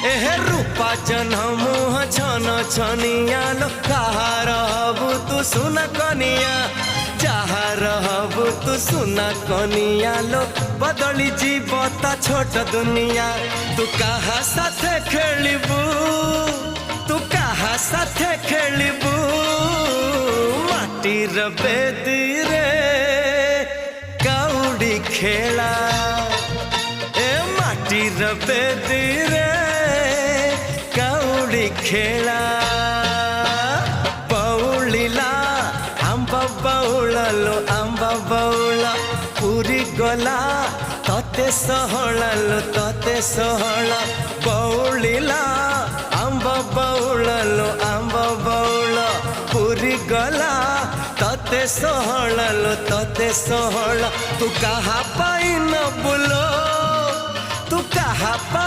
एहे रूपा जन्म छन छनिया लो कहार हबु तू सुना कनिया जहार हबु तू सुना कनिया लो बदली जीव ता छोट दुनिया तू कहा साथे खेलिबू तू कहा साथे खेलिबू माटीर बेदी रे कौड़ी खेला ए माटीर बेदी रे कौड़ी खेला बौलिला आंब बौळलो आंब बौळ पूरी गला तते सहळलो तते सहळ बौलिला आंब बौळलो आंब बौळ पूरी गला तते सहळलो तते सहळ तू कहा पाई न बुलो तू कहा